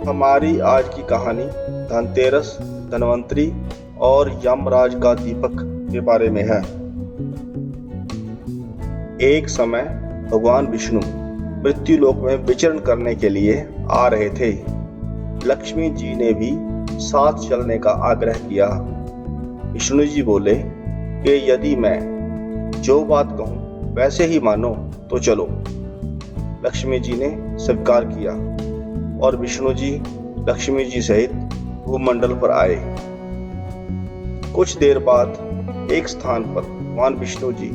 हमारी आज की कहानी धनतेरस, धनवंतरी और यमराज का दीपक के बारे में है। एक समय भगवान विष्णु मृत्यु लोक में विचरण करने के लिए आ रहे थे। लक्ष्मी जी ने भी साथ चलने का आग्रह किया। विष्णु जी बोले कि यदि मैं जो बात कहूं वैसे ही मानो तो चलो। लक्ष्मी जी ने स्वीकार किया और विष्णु जी लक्ष्मी जी सहित भूमंडल पर आए। कुछ देर बाद एक स्थान पर भगवान विष्णु जी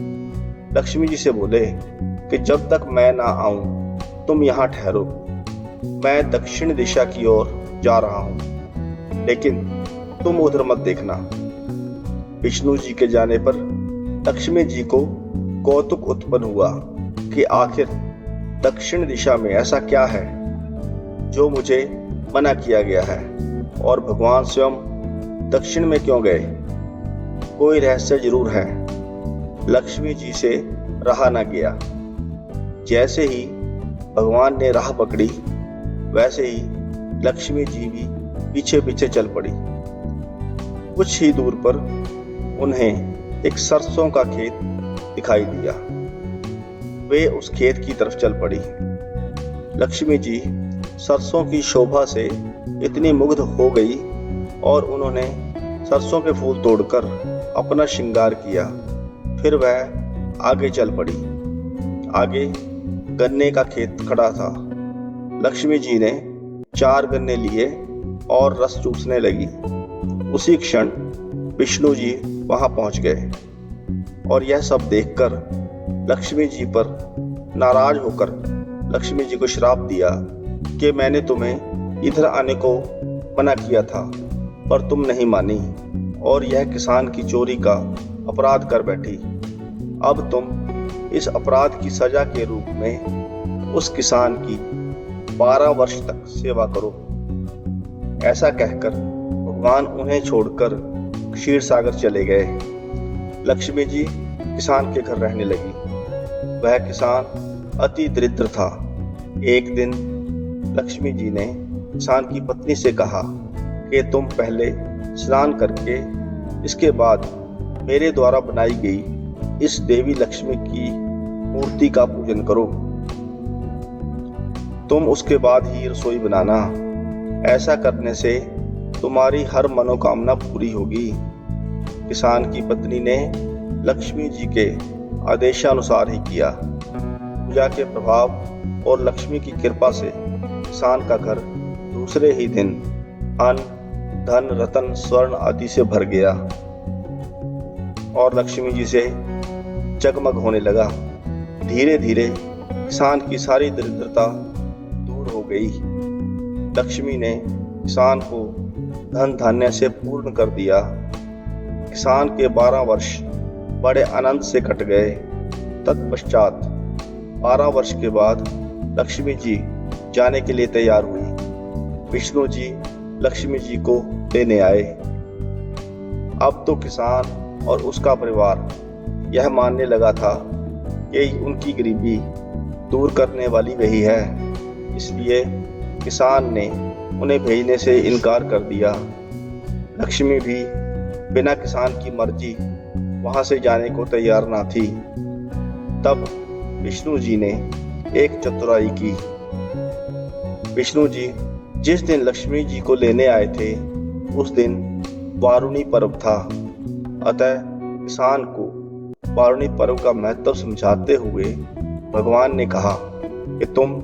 लक्ष्मी जी से बोले कि जब तक मैं ना आऊं तुम यहाँ ठहरो। मैं दक्षिण दिशा की ओर जा रहा हूं, लेकिन तुम उधर मत देखना। विष्णु जी के जाने पर लक्ष्मी जी को कौतुक उत्पन्न हुआ कि आखिर दक्षिण दिशा में ऐसा क्या है जो मुझे मना किया गया है, और भगवान स्वयं दक्षिण में क्यों गए। कोई रहस्य जरूर है। लक्ष्मी जी से रहा न गया। जैसे ही भगवान ने राह पकड़ी वैसे ही लक्ष्मी जी भी पीछे पीछे चल पड़ी। कुछ ही दूर पर उन्हें एक सरसों का खेत दिखाई दिया। वे उस खेत की तरफ चल पड़ी। लक्ष्मी जी सरसों की शोभा से इतनी मुग्ध हो गई और उन्होंने सरसों के फूल तोड़कर अपना श्रृंगार किया। फिर वह आगे चल पड़ी। आगे गन्ने का खेत खड़ा था। लक्ष्मी जी ने 4 गन्ने लिए और रस चूसने लगी। उसी क्षण विष्णु जी वहां पहुंच गए और यह सब देखकर लक्ष्मी जी पर नाराज होकर लक्ष्मी जी को श्राप दिया कि मैंने तुम्हें इधर आने को मना किया था, पर तुम नहीं मानी और यह किसान की चोरी का अपराध कर बैठी। अब तुम इस अपराध की सजा के रूप में उस किसान की 12 वर्ष तक सेवा करो। ऐसा कहकर भगवान उन्हें छोड़कर क्षीर सागर चले गए। लक्ष्मी जी किसान के घर रहने लगी। वह किसान अति दरिद्र था। एक दिन लक्ष्मी जी ने किसान की पत्नी से कहा कि तुम पहले स्नान करके इसके बाद मेरे द्वारा बनाई गई इस देवी लक्ष्मी की मूर्ति का पूजन करो। तुम उसके बाद ही रसोई बनाना। ऐसा करने से तुम्हारी हर मनोकामना पूरी होगी। किसान की पत्नी ने लक्ष्मी जी के आदेशानुसार ही किया। पूजा के प्रभाव और लक्ष्मी की कृपा से किसान का घर दूसरे ही दिन अन्न, धन, रत्न, स्वर्ण आदि से भर गया और लक्ष्मी जी से जगमग होने लगा। धीरे धीरे किसान की सारी दरिद्रता दूर हो गई। लक्ष्मी ने किसान को धन धान्य से पूर्ण कर दिया। किसान के 12 वर्ष बड़े आनंद से कट गए। तत्पश्चात 12 वर्ष के बाद लक्ष्मी जी जाने के लिए तैयार हुई। विष्णु जी लक्ष्मी जी को लेने आए। अब तो किसान और उसका परिवार यह मानने लगा था कि उनकी गरीबी दूर करने वाली वही है। इसलिए किसान ने उन्हें भेजने से इनकार कर दिया। लक्ष्मी भी बिना किसान की मर्जी वहां से जाने को तैयार ना थी। तब विष्णु जी ने एक चतुराई की। विष्णु जी जिस दिन लक्ष्मी जी को लेने आए थे उस दिन वारुणी पर्व था। अतः किसान को वारुणी पर्व का महत्व समझाते हुए भगवान ने कहा कि तुम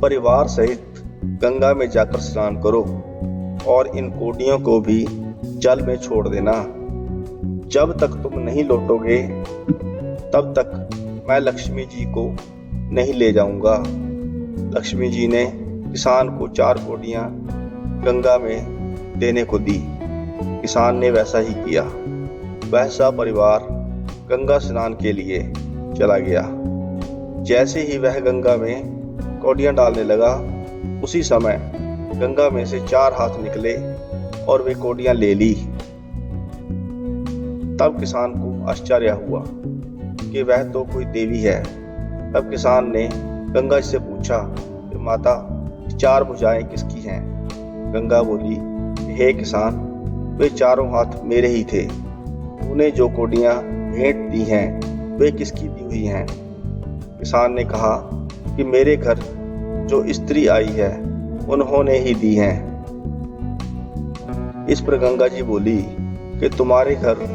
परिवार सहित गंगा में जाकर स्नान करो और इन कोडियों को भी जल में छोड़ देना। जब तक तुम नहीं लौटोगे तब तक मैं लक्ष्मी जी को नहीं ले जाऊंगा। लक्ष्मी जी ने किसान को 4 कोडियां गंगा में देने को दी। किसान ने वैसा ही किया। वह सब परिवार गंगा स्नान के लिए चला गया। जैसे ही वह गंगा में कौडियां डालने लगा, उसी समय गंगा में से 4 हाथ निकले और वे कौडियां ले ली। तब किसान को आश्चर्य हुआ कि वह तो कोई देवी है। तब किसान ने गंगा जी से पूछा कि माता, इस चार भुजाएं किसकी हैं? गंगा बोली, हे किसान, वे चारों हाथ मेरे ही थे। तूने जो कोडियां भेंट दी हैं वे किसकी दी हुई हैं? किसान ने कहा कि मेरे घर जो स्त्री आई है उन्होंने ही दी हैं। इस पर गंगा जी बोली कि तुम्हारे घर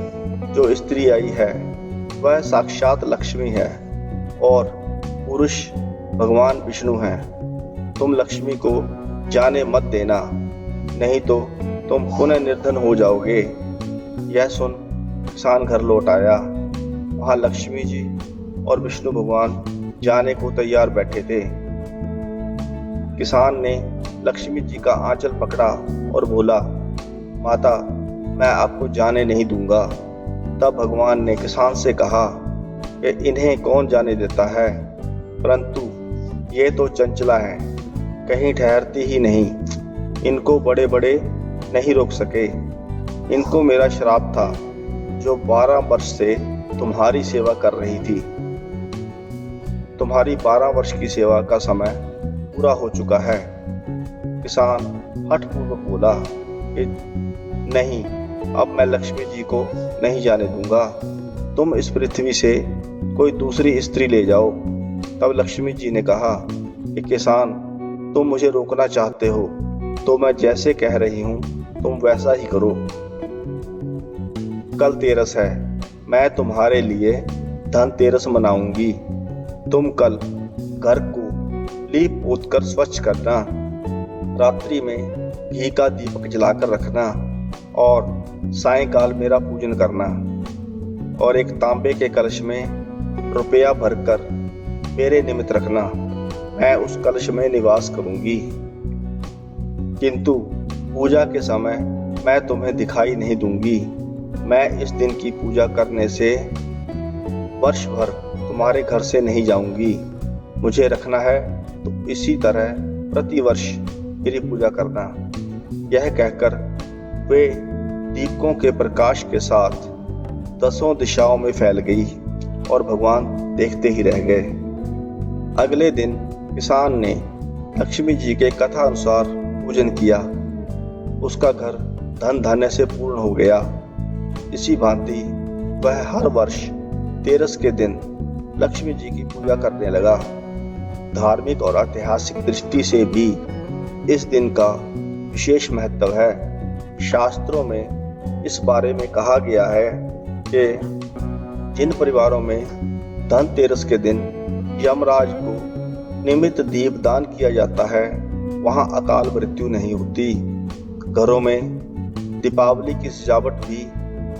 जो स्त्री आई है वह साक्षात लक्ष्मी है और पुरुष भगवान विष्णु हैं। तुम लक्ष्मी को जाने मत देना, नहीं तो तुम पुनः निर्धन हो जाओगे। यह सुन किसान घर लौट आया। वहां लक्ष्मी जी और विष्णु भगवान जाने को तैयार बैठे थे। किसान ने लक्ष्मी जी का आंचल पकड़ा और बोला, माता, मैं आपको जाने नहीं दूंगा। तब भगवान ने किसान से कहा कि इन्हें कौन जाने देता है, परंतु ये तो चंचला हैं, कहीं ठहरती ही नहीं। इनको बड़े बड़े नहीं रोक सके। इनको मेरा श्राप था जो 12 वर्ष से तुम्हारी सेवा कर रही थी। तुम्हारी 12 वर्ष की सेवा का समय पूरा हो चुका है। किसान हठपूर्वक बोला कि नहीं, अब मैं लक्ष्मी जी को नहीं जाने दूंगा। तुम इस पृथ्वी से कोई दूसरी स्त्री ले जाओ। तब लक्ष्मी जी ने कहा कि किसान, तुम मुझे रोकना चाहते हो तो मैं जैसे कह रही हूं तुम वैसा ही करो। कल तेरस है, मैं तुम्हारे लिए धनतेरस मनाऊंगी। तुम कल घर को लीप पोत कर स्वच्छ करना। रात्रि में घी का दीपक जलाकर रखना और सायंकाल मेरा पूजन करना और एक तांबे के कलश में रुपया भरकर मेरे निमित्त रखना। मैं उस कलश में निवास करूंगी, किंतु पूजा के समय मैं तुम्हें दिखाई नहीं दूंगी। मैं इस दिन की पूजा करने से वर्ष भर तुम्हारे घर से नहीं जाऊंगी। मुझे रखना है तो इसी तरह प्रतिवर्ष मेरी पूजा करना। यह कहकर वे दीपकों के प्रकाश के साथ 10 दिशाओं में फैल गई और भगवान देखते ही रह गए। अगले दिन किसान ने लक्ष्मी जी के कथा अनुसार पूजन किया। उसका घर धन धान्य से पूर्ण हो गया। इसी भांति वह हर वर्ष तेरस के दिन लक्ष्मी जी की पूजा करने लगा। धार्मिक और ऐतिहासिक दृष्टि से भी इस दिन का विशेष महत्व है। शास्त्रों में इस बारे में कहा गया है कि जिन परिवारों में धनतेरस के दिन यमराज को निमित्त दीप दान किया जाता है वहां अकाल मृत्यु नहीं होती। घरों में दीपावली की सजावट भी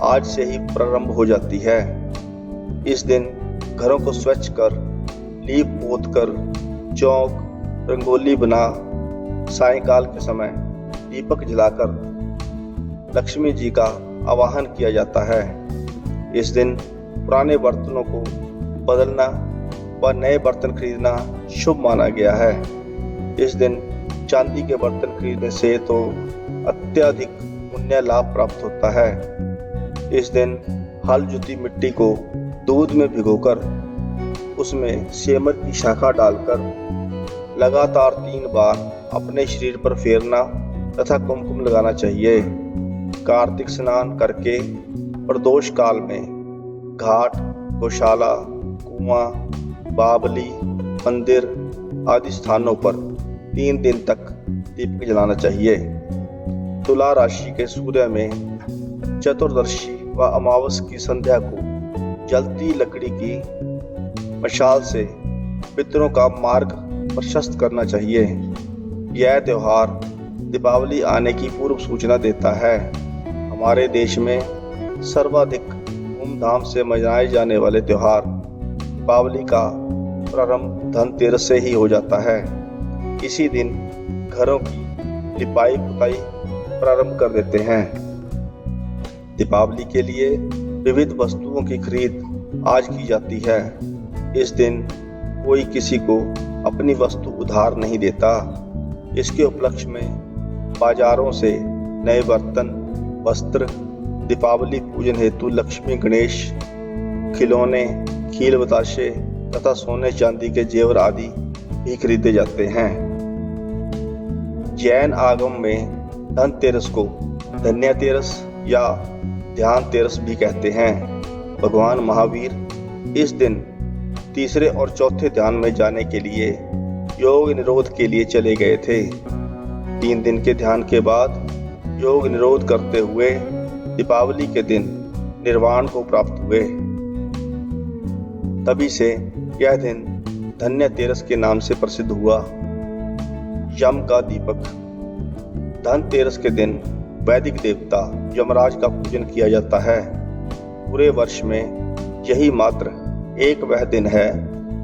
आज से ही प्रारंभ हो जाती है। इस दिन घरों को स्वच्छ कर, लीप पोत कर, चौक रंगोली बना, सायंकाल के समय दीपक जलाकर लक्ष्मी जी का आवाहन किया जाता है। इस दिन पुराने बर्तनों को बदलना व नए बर्तन खरीदना शुभ माना गया है। इस दिन चांदी के बर्तन खरीदने से तो अत्यधिक पुण्य लाभ प्राप्त होता है। इस दिन हल जुती मिट्टी को दूध में भिगोकर उसमें सेमर की शाखा डालकर लगातार 3 बार अपने शरीर पर फेरना तथा कुमकुम लगाना चाहिए। कार्तिक स्नान करके प्रदोष काल में घाट, गौशाला, कुआं, बावली, मंदिर आदि स्थानों पर 3 दिन तक दीपक जलाना चाहिए। तुला राशि के सूर्य में चतुर्दशी व अमावस की संध्या को जलती लकड़ी की मशाल से पितरों का मार्ग प्रशस्त करना चाहिए। यह त्योहार दीपावली आने की पूर्व सूचना देता है। हमारे देश में सर्वाधिक धूमधाम से मनाए जाने वाले त्योहार दीपावली का प्रारंभ धनतेरस से ही हो जाता है। इसी दिन घरों की लिपाई पुताई प्रारंभ कर देते हैं। दीपावली के लिए विविध वस्तुओं की खरीद आज की जाती है। इस दिन कोई किसी को अपनी वस्तु उधार नहीं देता। इसके उपलक्ष्य में बाजारों से नए बर्तन, वस्त्र, दीपावली पूजन हेतु लक्ष्मी गणेश, खिलौने, खील बताशे तथा सोने चांदी के जेवर आदि भी खरीदे जाते हैं। जैन आगम में धनतेरस को धन्यतेरस या ध्यान तेरस भी कहते हैं। भगवान महावीर इस दिन तीसरे और चौथे ध्यान में जाने के लिए योग निरोध के लिए चले गए थे। 3 दिन के ध्यान के बाद योग निरोध करते हुए दीपावली के दिन निर्वाण को प्राप्त हुए। तभी से यह दिन धन्यतेरस के नाम से प्रसिद्ध हुआ। यम का दीपक। धनतेरस के दिन वैदिक देवता यमराज का पूजन किया जाता है। पूरे वर्ष में यही मात्र एक वह दिन है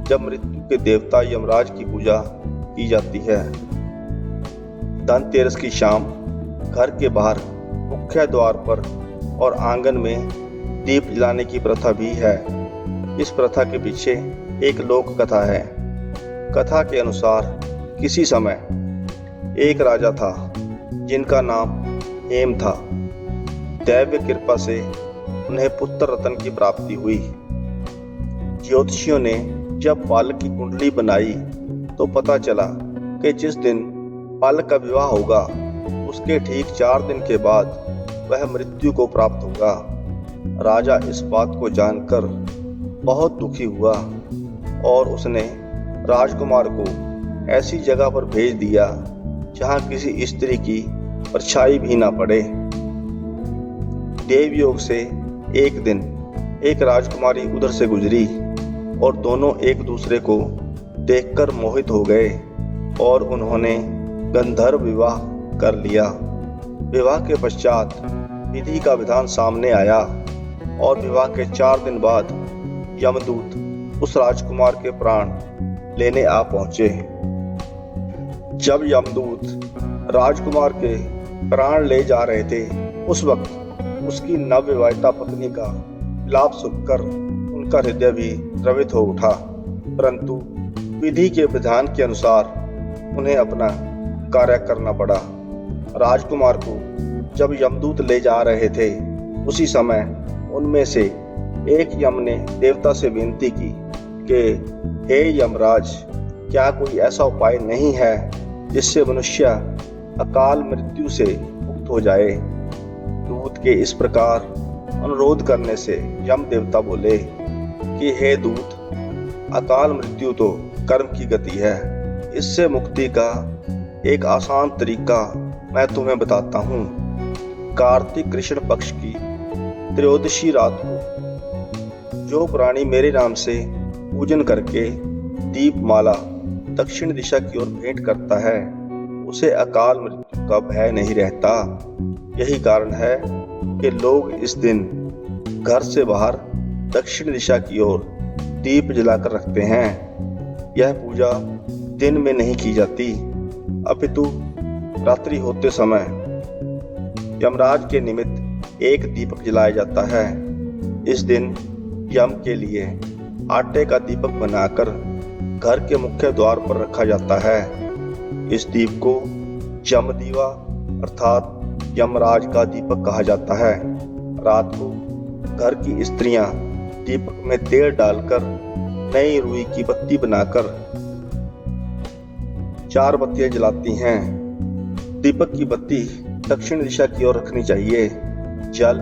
जब मृत्यु के देवता यमराज की पूजा की जाती है। धनतेरस की शाम घर के बाहर मुख्य द्वार पर और आंगन में दीप जलाने की प्रथा भी है। इस प्रथा के पीछे एक लोक कथा है। कथा के अनुसार किसी समय एक राजा था जिनका नाम हेम था। दैव कृपा से उन्हें पुत्र रत्न की प्राप्ति हुई। ज्योतिषियों ने जब बालक की कुंडली बनाई तो पता चला कि जिस दिन बालक का विवाह होगा उसके ठीक 4 दिन के बाद वह मृत्यु को प्राप्त होगा। राजा इस बात को जानकर बहुत दुखी हुआ और उसने राजकुमार को ऐसी जगह पर भेज दिया जहां किसी स्त्री की परछाई भी ना पड़े। देवयोग से एक दिन एक राजकुमारी उधर से गुजरी और दोनों एक दूसरे को देखकर मोहित हो गए और उन्होंने गंधर्व विवाह कर लिया। विवाह के पश्चात विधि का विधान सामने आया और विवाह के 4 दिन बाद यमदूत उस राजकुमार के प्राण लेने आ पहुंचे। जब यमदूत राजकुमार के प्राण ले जा रहे थे उस वक्त उसकी नवविवाहिता पत्नी का विलाप सुनकर उनका हृदय भी द्रवित हो उठा, परंतु विधि के विधान के अनुसार उन्हें अपना कार्य करना पड़ा। राजकुमार को जब यमदूत ले जा रहे थे उसी समय उनमें से एक यम ने देवता से विनती की कि हे यमराज, क्या कोई ऐसा उपाय नहीं है जिससे मनुष्य अकाल मृत्यु से मुक्त हो जाए। दूत के इस प्रकार अनुरोध करने से यम देवता बोले कि हे दूत, अकाल मृत्यु तो कर्म की गति है। इससे मुक्ति का एक आसान तरीका मैं तुम्हें बताता हूँ। कार्तिक कृष्ण पक्ष की त्रयोदशी रात को जो प्राणी मेरे नाम से पूजन करके दीपमाला दक्षिण दिशा की ओर भेंट करता है उसे अकाल मृत्यु का भय नहीं रहता। यही कारण है कि लोग इस दिन घर से बाहर दक्षिण दिशा की ओर दीप जलाकर रखते हैं। यह पूजा दिन में नहीं की जाती अपितु रात्रि होते समय यमराज के निमित्त एक दीपक जलाया जाता है। इस दिन यम के लिए आटे का दीपक बनाकर घर के मुख्य द्वार पर रखा जाता है। इस दीप को यमदीवा अर्थात यमराज का दीपक कहा जाता है। रात को घर की स्त्रियां दीपक में तेल डालकर नई रुई की बत्ती बनाकर 4 बत्तियां जलाती हैं। दीपक की बत्ती दक्षिण दिशा की ओर रखनी चाहिए। जल,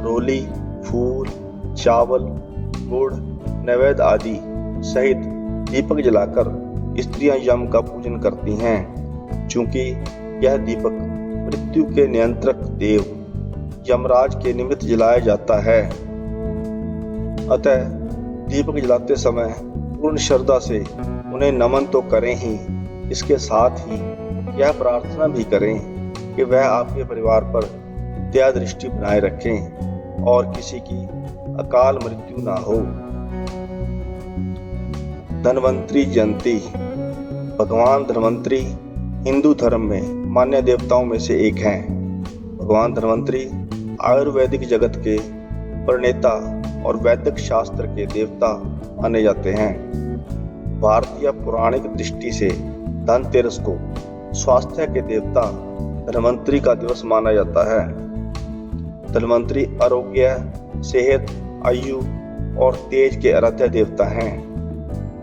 रोली, फूल, चावल, गुड़, नैवेद्य आदि सहित दीपक जलाकर स्त्रियां यम का पूजन करती हैं। चूंकि यह दीपक मृत्यु के नियंत्रक देव यमराज के निमित्त जलाया जाता है, अतः दीपक जलाते समय पूर्ण श्रद्धा से उन्हें नमन तो करें ही, इसके साथ ही यह प्रार्थना भी करें कि वह आपके परिवार पर दया दृष्टि बनाए रखें और किसी की अकाल मृत्यु ना हो। धन्वंतरी जयंती। भगवान धन्वंतरी हिंदू धर्म में मान्य देवताओं में से एक हैं। भगवान धन्वंतरी आयुर्वेदिक जगत के प्रणेता और वैदिक शास्त्र के देवता माने जाते हैं। भारतीय पौराणिक दृष्टि से धनतेरस को स्वास्थ्य के देवता धन्वंतरी का दिवस माना जाता है। धन्वंतरी आरोग्य, सेहत, आयु और तेज के आराध्य देवता हैं।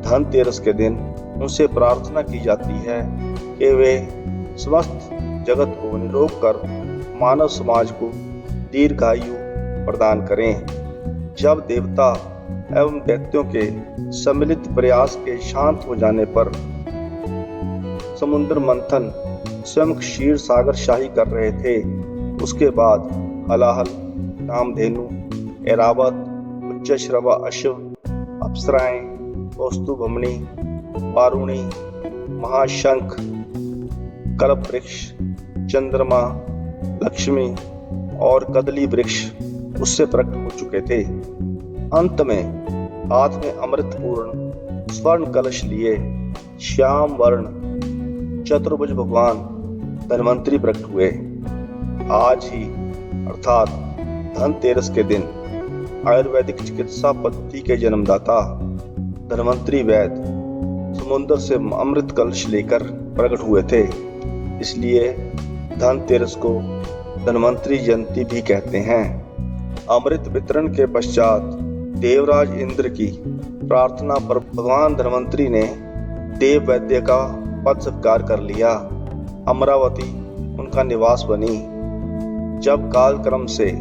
धनतेरस के दिन उनसे प्रार्थना की जाती है कि वे समस्त जगत को निरोग कर मानव समाज को दीर्घायु प्रदान करें। जब देवता एवं दैत्यों के सम्मिलित प्रयास के शांत हो जाने पर समुद्र मंथन स्वयं क्षीर सागर शाही कर रहे थे, उसके बाद हलाहल, कामधेनु, ऐरावत, उच्चश्रवा अश्व, अप्सराएं, कौस्तुभमणि, वारुणी, महाशंख, कल्पवृक्ष, चंद्रमा, लक्ष्मी और कदली वृक्ष उससे प्रकट हो चुके थे। अंत में हाथ में अमृतपूर्ण स्वर्ण कलश लिए श्याम वर्ण चतुर्भुज भगवान धन्वंतरी प्रकट हुए। आज ही अर्थात धनतेरस के दिन आयुर्वेदिक चिकित्सा पद्धति के जन्मदाता धन्वंतरी वैद्य समुद्र से अमृत कलश लेकर प्रकट हुए थे। इसलिए धनतेरस को धन्वंतरी जयंती भी कहते हैं। अमृत वितरण के पश्चात देवराज इंद्र की प्रार्थना पर भगवान धन्वंतरी ने देव वैद्य का पद स्वीकार कर लिया। अमरावती उनका निवास बनी। जब कालक्रम से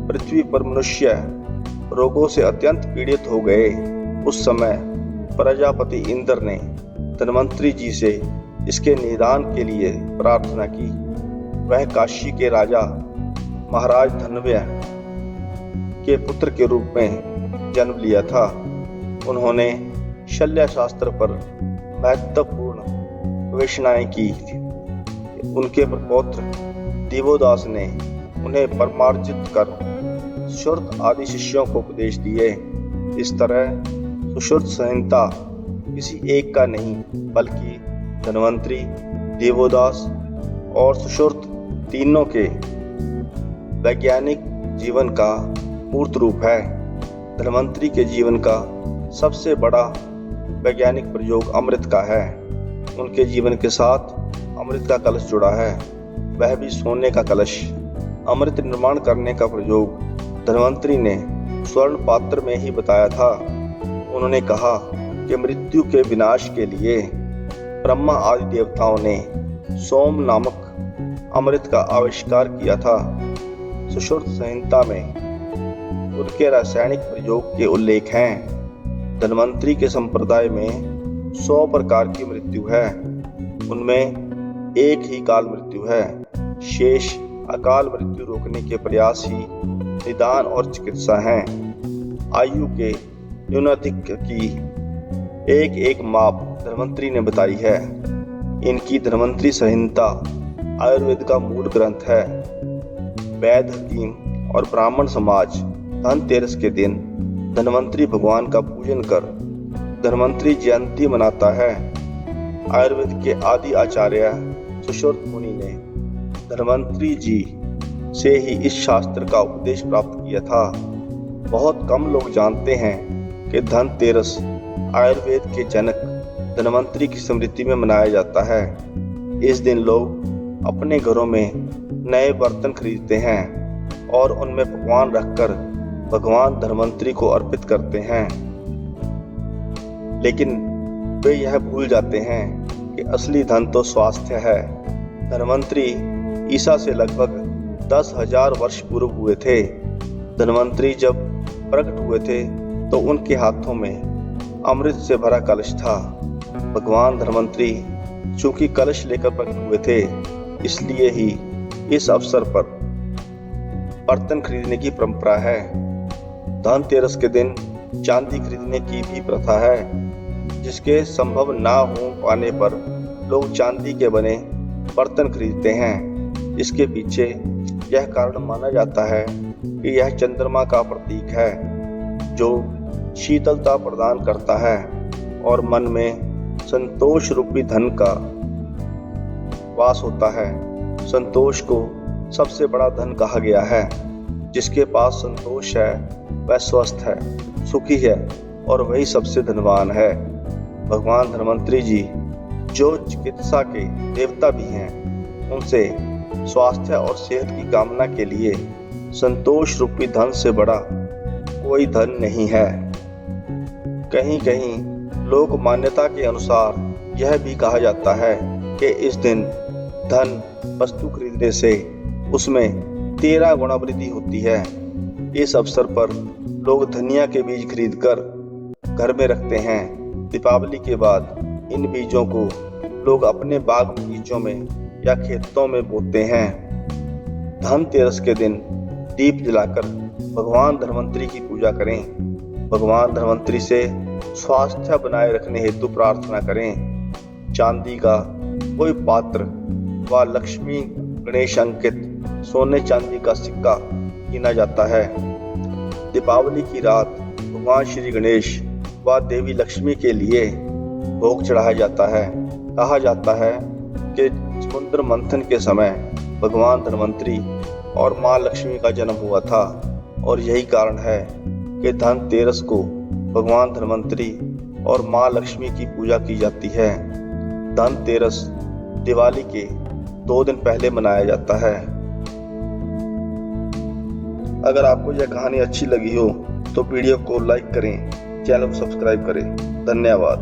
पृथ्वी पर मनुष्य रोगों से अत्यंत पीड़ित हो गए, उस समय प्रजापति इंद्र ने धन्वंतरी जी से इसके निदान के लिए प्रार्थना की। वह काशी के राजा महाराज धन्वय के पुत्र के रूप में जन्म लिया था। उन्होंने शल्य शास्त्र पर महत्वपूर्ण गवेषणाएं की। उनके प्रपौत्र दिवोदास ने उन्हें परमार्जित कर सुश्रुत आदि शिष्यों को उपदेश दिए। इस तरह सुश्रुत संहिता किसी एक का नहीं, बल्कि धन्वंतरी, दिवोदास और सुश्रुत तीनों के वैज्ञानिक जीवन का मूर्त रूप है। धन्वंतरी के जीवन का सबसे बड़ा वैज्ञानिक प्रयोग अमृत का है। उनके जीवन के साथ अमृत का कलश जुड़ा है, वह भी सोने का कलश। अमृत निर्माण करने का प्रयोग धन्वंतरी ने स्वर्ण पात्र में ही बताया था। उन्होंने कहा कि मृत्यु के विनाश के लिए ब्रह्मा आदि देवताओं ने सोम नामक अमृत का आविष्कार किया था। सुश्रुत संहिता में उनके रासायनिक प्रयोग के उल्लेख हैं। धन्वंतरी के संप्रदाय में 100 प्रकार की मृत्यु है। उनमें एक ही काल मृत्यु है। शेष अकाल मृत्यु रोकने के प्रयास ही निदान और चिकित्सा हैं। आयु के न्यूनाधिक की एक एक माप धन्वंतरी ने बताई है। इनकी धन्वंतरी संहिता आयुर्वेद का मूल ग्रंथ है। वैद्य, हकीम और ब्राह्मण समाज धनतेरस के दिन धन्वंतरी भगवान का पूजन कर धन्वंतरी जयंती मनाता है। आयुर्वेद के आदि आचार्य सुश्रुत मुनि ने धन्वंतरी जी से ही इस शास्त्र का उपदेश प्राप्त किया था। बहुत कम लोग जानते हैं कि धनतेरस आयुर्वेद के जनक धन्वंतरी की स्मृति में मनाया जाता है। इस दिन लोग अपने घरों में नए बर्तन खरीदते हैं और उनमें पकवान रखकर भगवान धन्वंतरी को अर्पित करते हैं। लेकिन वे यह भूल जाते हैं कि असली धन तो स्वास्थ्य है। धन्वंतरी ईसा से लगभग 10,000 वर्ष पूर्व हुए थे। धन्वंतरी जब प्रकट हुए थे तो उनके हाथों में अमृत से भरा कलश था। भगवान धन्वंतरी चूंकि कलश लेकर प्रकट हुए थे, इसलिए ही इस अवसर पर बर्तन खरीदने की परंपरा है। धनतेरस के दिन चांदी खरीदने की भी प्रथा है, जिसके संभव ना हो पाने पर लोग चांदी के बने बर्तन खरीदते हैं। इसके पीछे यह कारण माना जाता है कि यह चंद्रमा का प्रतीक है, जो शीतलता प्रदान करता है और मन में संतोष रूपी धन का वास होता है। संतोष को सबसे बड़ा धन कहा गया है। जिसके पास संतोष है वह स्वस्थ है, सुखी है और वही सबसे धनवान है। भगवान धन्वंतरी जी, जो चिकित्सा के देवता भी हैं, उनसे स्वास्थ्य और सेहत की कामना के लिए संतोष रूपी धन से बड़ा कोई धन नहीं है। कहीं कहीं लोक मान्यता के अनुसार यह भी कहा जाता है कि इस दिन धन वस्तु खरीदने से उसमें 13 गुना वृद्धि होती है। इस अवसर पर लोग धनिया के बीज खरीदकर घर में रखते हैं। दीपावली के बाद इन बीजों को लोग अपने बाग बगीचों में या खेतों में बोते हैं। धनतेरस के दिन दीप जलाकर भगवान धन्वंतरी की पूजा करें। भगवान धन्वंतरी से स्वास्थ्य बनाए रखने हेतु प्रार्थना करें। चांदी का कोई पात्र व लक्ष्मी गणेश अंकित सोने चांदी का सिक्का कीना जाता है। दीपावली की रात भगवान श्री गणेश व देवी लक्ष्मी के लिए भोग चढ़ाया जाता है। कहा जाता है कि समुद्र मंथन के समय भगवान धन्वंतरी और माँ लक्ष्मी का जन्म हुआ था और यही कारण है कि धनतेरस को भगवान धन्वंतरी और माँ लक्ष्मी की पूजा की जाती है। धनतेरस दिवाली के 2 दिन पहले मनाया जाता है। अगर आपको यह कहानी अच्छी लगी हो तो वीडियो को लाइक करें, चैनल को सब्सक्राइब करें। धन्यवाद।